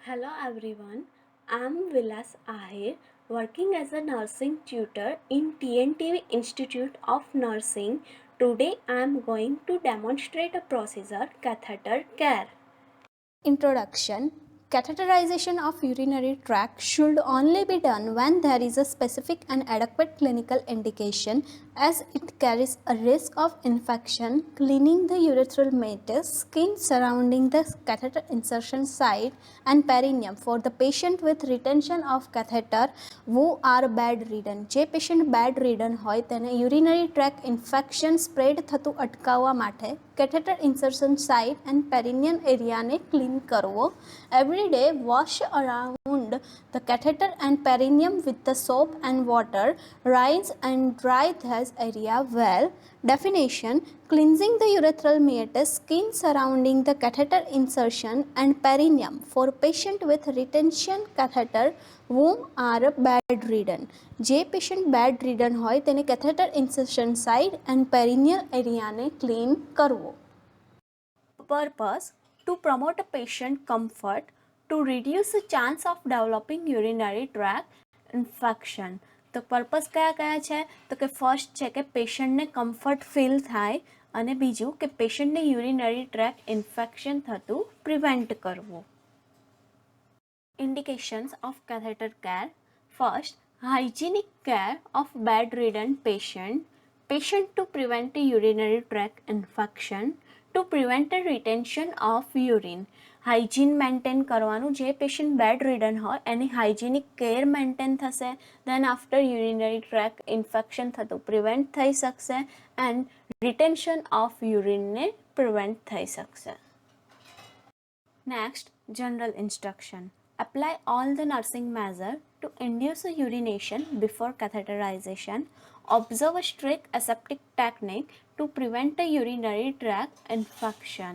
Hello everyone, I am Vilas Ahir, working as a nursing tutor in TNTV Institute of Nursing. Today I am going to demonstrate a procedure, catheter care. Introduction. Catheterization of urinary tract should only be done when there is a specific and adequate clinical indication, as it carries a risk of infection. Cleaning the urethral meatus, skin surrounding the catheter insertion site, and perineum for the patient with retention of catheter who are bedridden. જે patient bedridden હોય તેને urinary tract infection spread થતું અટકાવવા માટે catheter insertion site and perineal area ને clean કરવો. Every day wash around the catheter and perineum with the soap and water. Rinse and dry this area well. Definition: cleansing the urethral meatus, skin surrounding the catheter insertion and perineum for patient with retention catheter who are bedridden. જે patient bedridden હોય તેને catheter insertion site and perineal area ને clean કરવો. Purpose: to promote a patient comfort, to reduce the chance of developing urinary tract infection. તો purpose કયા કયા છે? તો કે ફર્સ્ટ છે કે પેશન્ટને કમ્ફર્ટ ફીલ થાય અને બીજું કે પેશન્ટને યુરિનરી ટ્રેક ઇન્ફેક્શન થતું પ્રિવેન્ટ કરવું. Indications of catheter care. First, hygienic care of bedridden patient to prevent urinary tract infection, to prevent retention of urine. Hygiene maintain કરવાનું. જે પેશન્ટ બેડ રિડન હોય એની હાઇજીનિક કેર મેન્ટેન થશે, then after urinary tract infection થતું prevent થઈ શકશે and retention of યુરિનને prevent થઈ શકશે. Next, general instruction. Apply all the nursing measures to induce urination before catheterization. Observe a strict aseptic technique to prevent a urinary tract infection.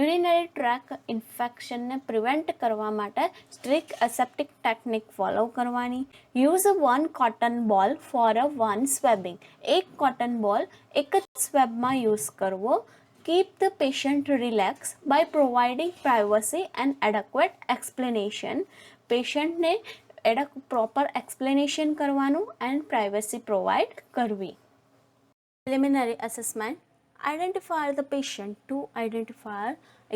Urinary tract infection ને prevent કરવા માટે strict aseptic technique follow કરવાની. Use one cotton ball for a one swabbing. એક cotton ball એક જ swabમાં use કરવો. Keep the patient relaxed by providing privacy and adequate explanation. Patient ને proper explanation કરવાનું and privacy provide કરવી. Preliminary assessment. Identify the patient to identify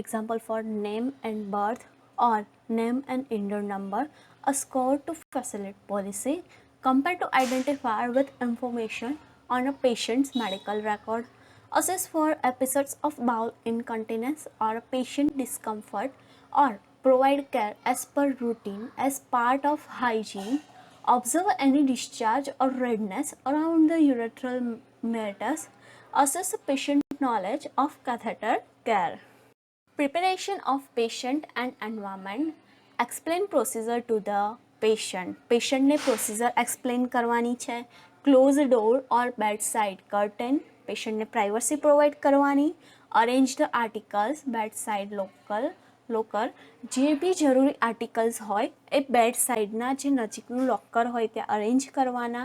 example for name and birth or name and Indo number. A score to facilitate policy. Compare to identify with information on a patient's medical record. Assess for episodes of bowel incontinence or patient discomfort, or provide care as per routine as part of hygiene. Observe any discharge or redness around the urethral meatus. Assess the patient knowledge of catheter care. Preparation of patient and environment. Explain procedure to the patient. Patient ને procedure explain કરવાની છે. Close the door or bedside curtain. પેશન્ટને privacy provide કરવાની. Arrange the articles bedside locker. જે બી જરૂરી articles હોય એ bed સાઇડના જે નજીકનું લોકર હોય ત્યાં અરેન્જ કરવાના.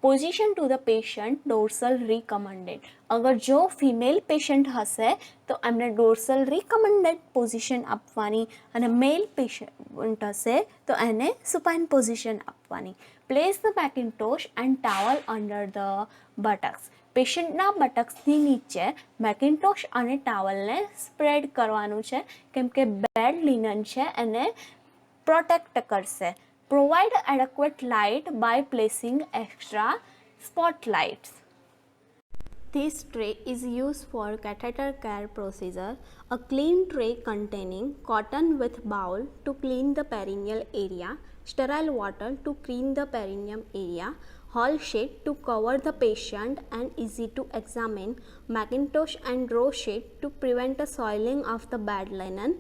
Position to the patient dorsal recommended. અગર જો ફિમેલ પેશન્ટ હશે તો એમને ડોર્સલ રિકમેન્ડેડ પોઝિશન આપવાની અને મેલ પેશન્ટ હશે તો એને સુપાઇન પોઝિશન આપવાની. Place the mackintosh and towel under the buttocks. પેશન્ટના બટક્સની નીચે મેકિન્ટોશ અને ટાવલને સ્પ્રેડ કરવાનું છે કેમ કે બેડ લિનન છે એને પ્રોટેક્ટ કરશે. Provide adequate light by placing extra spotlights. This tray is used for catheter care procedure. A clean tray containing cotton with bowl to clean the perineal area, sterile water to clean the perineum area, hall sheet to cover the patient and easy to examine, mackintosh and raw sheet to prevent the soiling of the bed linen,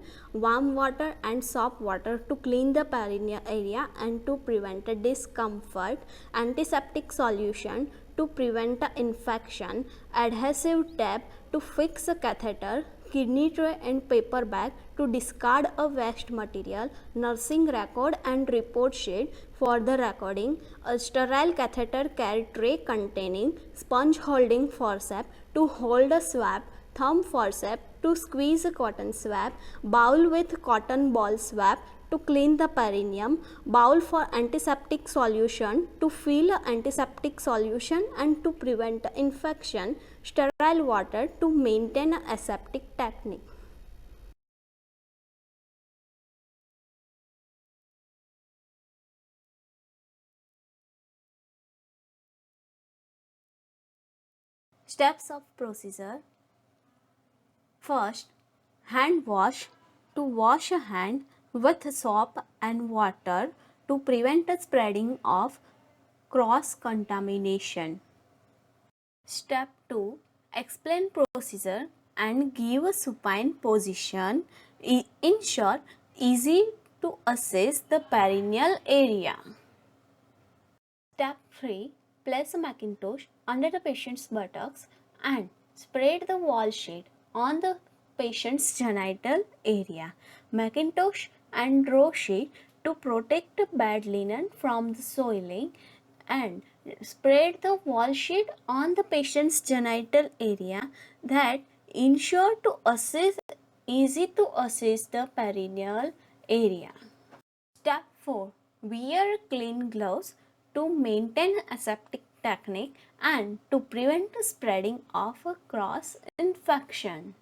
warm water and soap water to clean the perineal area and to prevent the discomfort, antiseptic solution to prevent the infection, adhesive tape to fix a catheter, kidney tray and paper bag to discard a waste material, nursing record and report sheet for the recording, a sterile catheter care tray containing sponge holding forceps to hold a swab, thumb forceps to squeeze a cotton swab, bowl with cotton ball swab to clean the perineum, bowl for antiseptic solution to fill antiseptic solution and to prevent infection, sterile water to maintain aseptic technique. Steps of procedure. First, hand wash. To wash a hand with soap and water to prevent the spreading of cross contamination. Step 2. Explain procedure and give a supine position. Ensure easy to assess the perineal area. Step 3. Place a mackintosh under the patient's buttocks and spread the wall sheet on the patient's genital area. Mackintosh and draw sheet to protect bad linen from the soiling, and spread the wall sheet on the patient's genital area that ensure to assess easy to assess the perineal area. Step 4. Wear clean gloves to maintain aseptic technique and to prevent the spreading of a cross infection.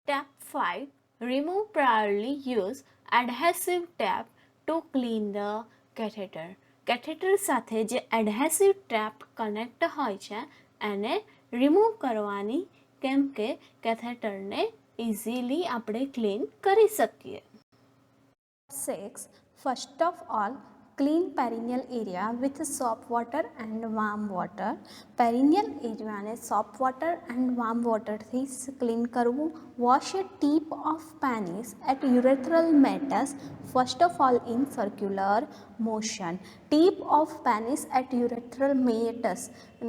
Step 5. Remove priorly used adhesive tape to clean the catheter. Catheter સાથે જે adhesive tap connect હોય છે એને remove કરવાની, કેમ કે કેથેટરને easily આપણે clean કરી શકીએ. 6. First of all, clean perineal area with soap water and warm water. Perineal area ને soap water and warm water થી clean કરવું. Wash a tip of penis at urethral meatus first of all in circular motion. Tip of penis at urethral meatus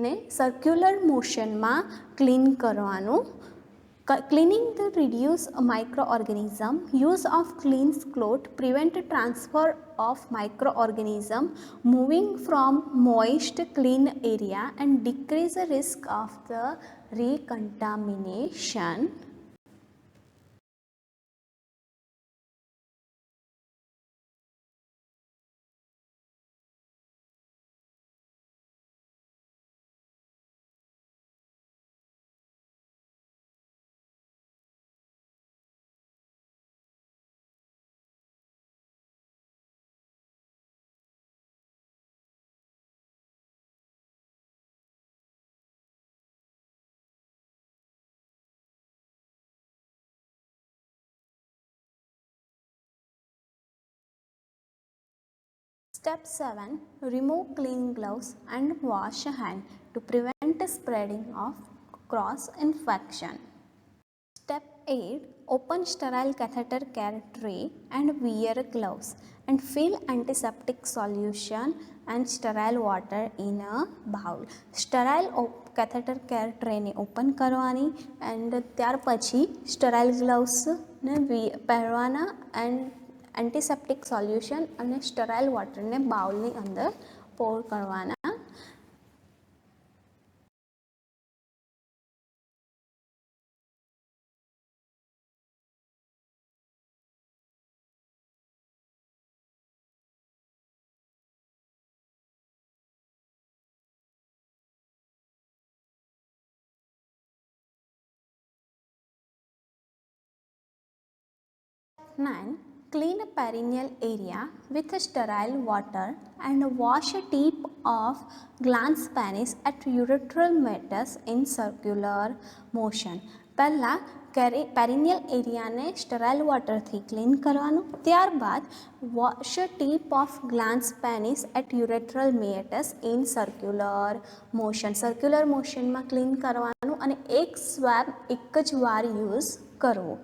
ને circular motion માં clean કરવાનું. Cleaning the reduce microorganism. Use of clean cloth prevent transfer of microorganism moving from moist clean area and decrease the risk of the recontamination. Step 7. Remove clean gloves and wash hand to prevent spreading of cross infection. Step 8. Open sterile catheter care tray and wear gloves and fill antiseptic solution and sterile water in a bowl. Sterile catheter care tray ને open કરવાની and ત્યાર પછી sterile gloves ને પહેરવાના and antiseptic solution અને sterile water ને બાઉલની અંદર pour કરવાના. Step 9. Clean a perineal area with sterile water and wash a tip of glans penis at urethral meatus in circular motion. પહેલાં પેરિનિયલ એરિયાને સ્ટરાઇલ વોટરથી ક્લીન કરવાનું, ત્યારબાદ wash tip of glans penis at urethral meatus in circular motion. Circular મોશનમાં clean કરવાનું અને એક swab એક જ વાર યુઝ કરવું.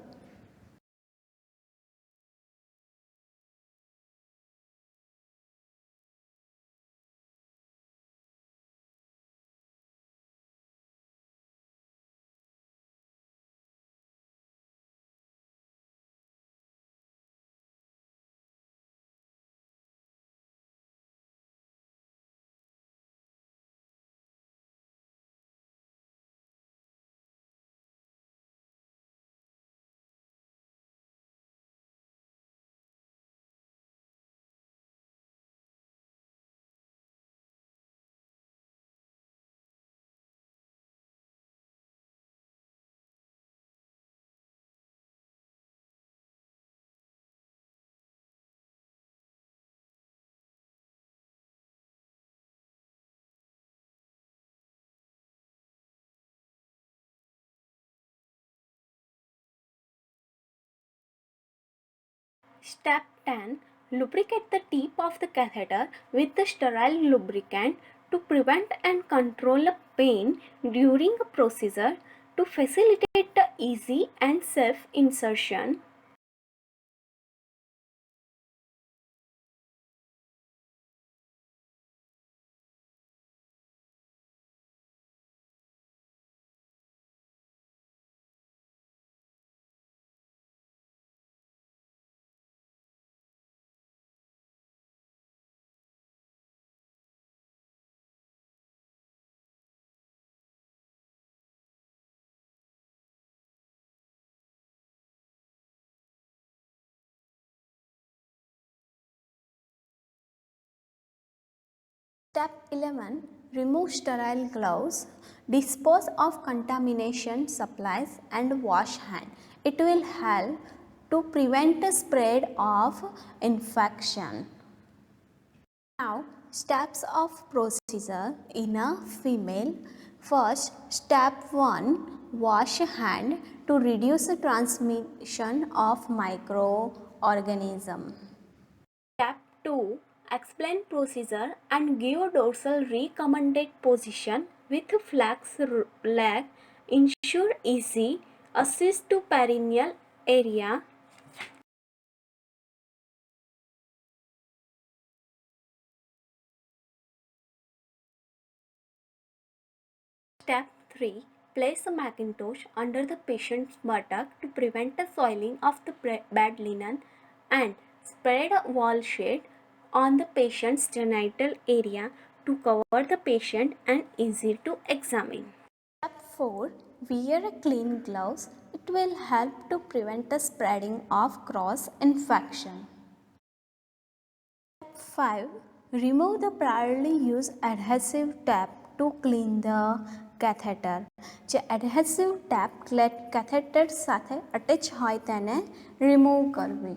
Step 10. Lubricate the tip of the catheter with the sterile lubricant to prevent and control pain during a procedure to facilitate the easy and safe insertion. Step 11. Remove sterile gloves, dispose of contamination supplies and wash hand. It will help to prevent the spread of infection. Now, steps of procedure in a female. First, step 1. Wash hand to reduce the transmission of microorganism. Step 2. Explain procedure and give dorsal recommended position with flex leg. Ensure easy access to perineal area. Step 3. Place a mackintosh under the patient's buttock to prevent the soiling of the bed linen and spread a wall sheet on the patient's genital area to cover the patient and easy to examine. Step 4. Wear a clean gloves. It will help to prevent the spreading of cross infection. Step 5. Remove the priorly used adhesive tape to clean the catheter. જે adhesive tape catheter સાથે attach હોય તેને remove કરવી.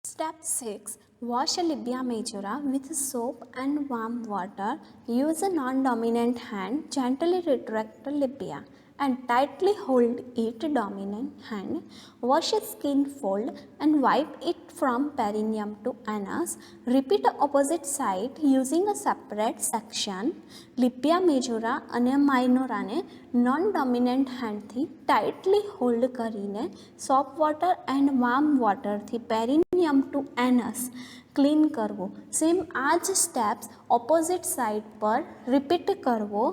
Step 6. Wash a labia majora with soap and warm water. Use a non-dominant hand, gently retract the labia and tightly hold it dominant hand. Wash a skin fold and wipe it from perineum to anus. Repeat the opposite side using a separate section. Labia majora અને માઇનોરાને non-dominant handથી tightly hold કરીને soap water and warm waterથી perineum to anus clean કરવો. Same આ જ steps opposite side પર repeat કરવો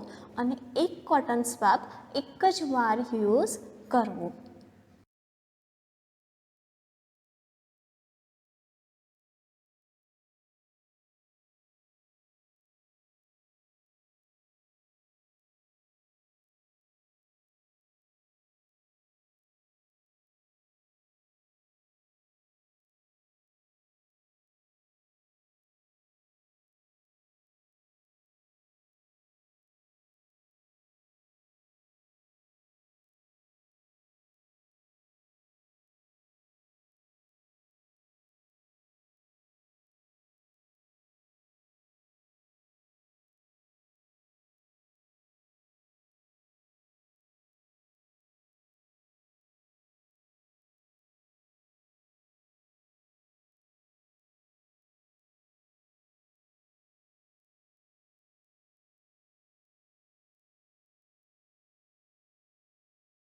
અને એક cotton સ્વાબ એક જ વાર યુઝ કરવો.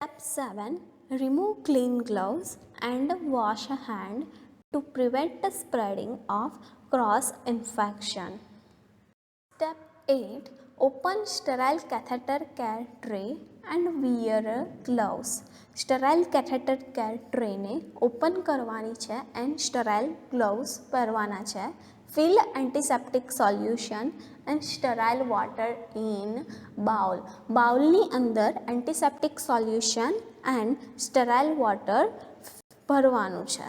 Step 7. Remove clean gloves and wash a hand to prevent the spreading of cross infection. Step 8. Open sterile catheter care tray and wear gloves. Sterile catheter care tray ને open કરવાની છે and sterile gloves પહેરવાના છે. Fill antiseptic solution and sterile water in bowl. બાઉલની અંદર antiseptic solution and sterile water ભરવાનું છે.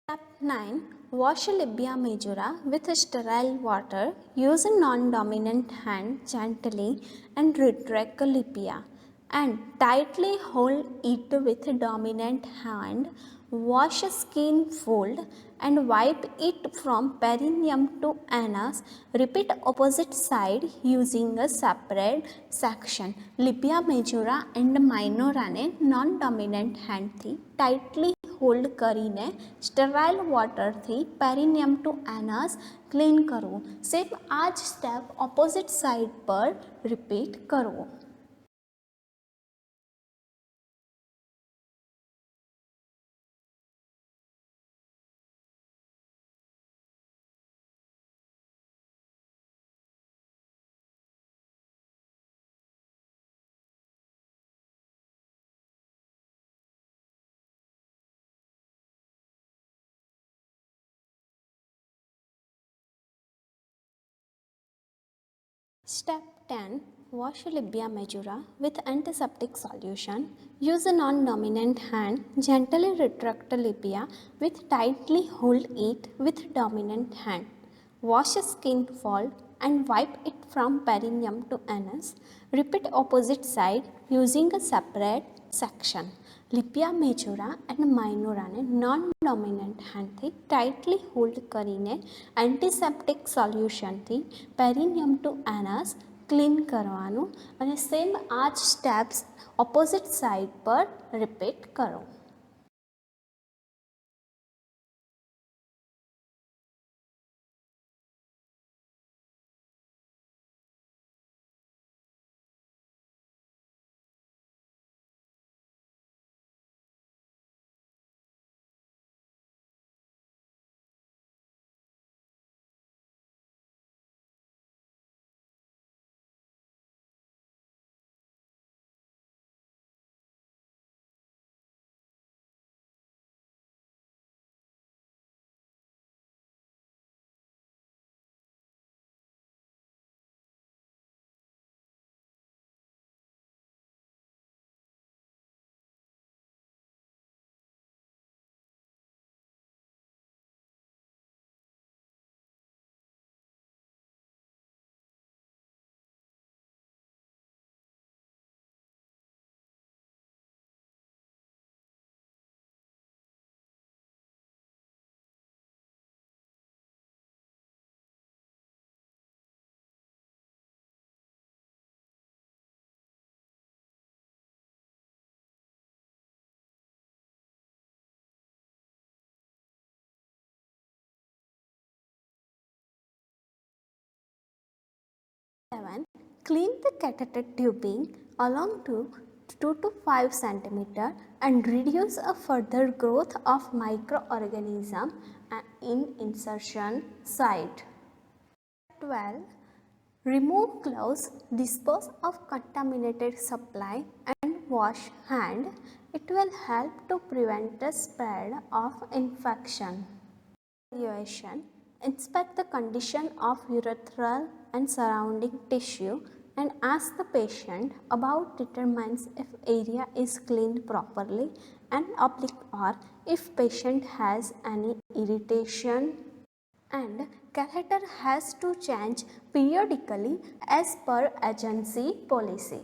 Step 9. Wash labia majora with sterile water. Use a non-dominant hand gently and retract labia and tightly hold it with dominant hand. Wash skin, fold and wipe it from perineum to anus. Repeat opposite side using a separate section. Labia majora and minora ને non-dominant handથી tightly hold કરીને sterile વોટરથી પેરિનિયમ two anus clean કરવું. Same આ જ step opposite side પર repeat કરવું. Step 10. Wash labia majora with antiseptic solution. Use a non-dominant hand. Gently retract labia with tightly hold it with dominant hand. Wash skin, fold and wipe it from perineum to anus. Repeat opposite side using a separate section. Labia majora and minora ને non-dominant handથી tightly hold કરીને antiseptic solutionથી perineum to anus clean કરવાનું અને same આ જ steps opposite side પર repeat કરો. Clean the catheter tubing along to 2 to 5 cm and reduce a further growth of microorganism in insertion site. 12. Remove gloves, dispose of contaminated supply and wash hand. It will help to prevent the spread of infection. Evaluation. Inspect the condition of urethral and surrounding tissue and ask the patient about determines if area is cleaned properly and oblique or if patient has any irritation. And catheter has to change periodically as per agency policy.